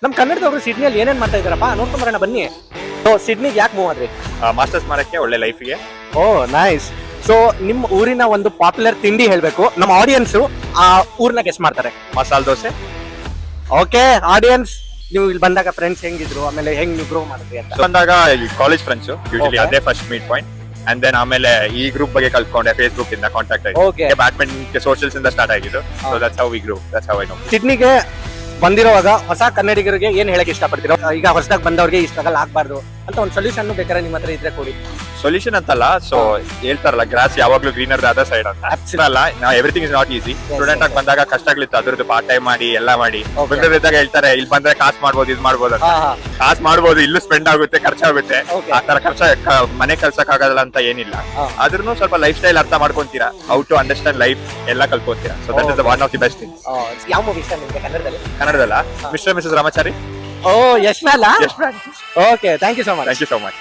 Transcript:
ನಮ್ಮ ಕನ್ನಡದವರು ಸಿಡ್ನಿಯಲ್ಲಿ ಏನೇನ್ ಮಾಡ್ತಾ ಇದಾರಪ್ಪ ನೋಡ್ಕೊಂಡ್ ಬರೋಣ ಬನ್ನಿ. ಸೊ ಸಿಡ್ನಿಗೆ ಯಾಕೆ ಮೂವ್ ಆದ್ರಿ? ಮಾಸ್ಟರ್ಸ್ ಮಾಡಕ್ಕೆ ಒಳ್ಳೆ ಲೈಫ್ಗೆ. ಓ ನೈಸ್. ಸೊ ನಿಮ್ಮ ಊರಿನ ಒಂದು ಪಾಪ್ಯುಲರ್ ತಿಂಡಿ ಹೇಳ್ಬೇಕು, ನಮ್ಮ ಆಡಿಯನ್ಸ್ ಆ ಊರ್ನ ಗೆಸ್ ಮಾಡ್ತಾರೆ. ಮಸಾಲೆ ದೋಸೆ. ಓಕೆ ಆಡಿಯನ್ಸ್, ನೀವು ಇಲ್ಲಿ ಬಂದಾಗ ಫ್ರೆಂಡ್ಸ್ ಹೆಂಗಿದ್ರು, ಆಮೇಲೆ ಹೆಂಗ್ ನೀವು ಗ್ರೋ ಮಾಡಿದ್ರಿ ಅಂತ? ಬಂದಾಗ ಕಾಲೇಜ್ ಫ್ರೆಂಡ್ಸ್ ಯೂಶಲಿ Okay. ಅದೇ first meet point. And then ಆಮೇಲೆ ಈ ಗ್ರೂಪ್ ಬಗ್ಗೆ ಕಲ್ತ್ಕೊಂಡೆ, ಫೇಸ್ಬುಕ್ ಇಂದ ಕಾಂಟ್ಯಾಕ್ಟ್ Okay. ಆಗಿ ಬ್ಯಾಡ್ಮಿಂಟನ್ ಸೋಷಿಯಲ್ಸ್ ಇಂದ ಸ್ಟಾರ್ಟ್ ಆಗಿದ್ದು. So that's how we grew, that's how I know. ಸಿಡ್ನಿಗೆ ಬಂದಿರೋವಾಗ ಹೊಸ ಕನ್ನಡಿಗರಿಗೆ ಏನ್ ಹೇಳಕ್ ಇಷ್ಟಪಡ್ತೀರೋ? ಈಗ ಹೊಸದಾಗಿ ಬಂದವ್ರಿಗೆ ಈ ಸ್ಟ್ರಗಲ್ ಆಗ್ಬಾರ್ದು ಅಂತ ಒಂದು ಸೊಲ್ಯೂಷನ್ ಬೇಕಾದ್ರೆ ನಿಮ್ಮ ಹತ್ರ ಇದ್ರೆ ಕೊಡಿ. ಸೊಲ್ಯೂಷನ್ ಅಂತಲ್ಲ, ಸೊ ಹೇಳ್ತಾರಲ್ಲ ಗ್ರಾಸ್ ಯಾವಾಗ್ಲೂ ಗ್ರೀನರ್ ದ ಅದರ್ ಸೈಡ್ ಅಂತ. ಅಲ್ಲ, ನಾವು everything is not easy. Student ಆಗಿ ಬಂದಾಗ ಕಷ್ಟ ಆಗ್ಲಿತ್ತು, ಅದ್ರದ್ದು ಪಾರ್ಟ್ ಟೈಮ್ ಮಾಡಿ ಎಲ್ಲ ಮಾಡಿ. Okay. ಬೆಂಗಳೂರು ಇದ್ದಾಗ ಹೇಳ್ತಾರೆ ಇಲ್ಲಿ ಬಂದ್ರೆ ಕಾಸು ಮಾಡ್ಬೋದು, ಇದು ಮಾಡ್ಬೋದು ಅಂತ. ಕಾಸು ಮಾಡ್ಬೋದು, ಇಲ್ಲೂ ಸ್ಪೆಂಡ್ ಆಗುತ್ತೆ, ಖರ್ಚಾಗುತ್ತೆ. Okay. ಆ ತರ ಮನೆ ಕಲ್ಸಕ್ ಆಗಲ್ಲ ಅಂತ ಏನಿಲ್ಲ. ಹಾ. ಆದ್ರೂ ಸ್ವಲ್ಪ ಲೈಫ್ ಸ್ಟೈಲ್ ಅರ್ಥ ಮಾಡ್ಕೊಂತೀರಾ, ಹೌ ಟು ಅಂಡರ್ಸ್ಟ್ಯಾಂಡ್ ಲೈಫ್ ಎಲ್ಲ ಕಲ್ತ್ಕೊಂತೀರಾ. So that is one of the best things. ಯಾವ ಮೂವಿ ಇಷ್ಟ ನಿಮ್ಗೆ ಕನ್ನಡದಲ್ಲಿ? ಕನ್ನಡದಲ್ಲ, ಮಿಸ್ಟರ್ ಮಿಸಸ್ ರಾಮಾಚಾರಿ. ಓ ಯಶ್ಮ್ಯಾಲ. Yes, ma'am. Okay thank you so much. Thank you so much.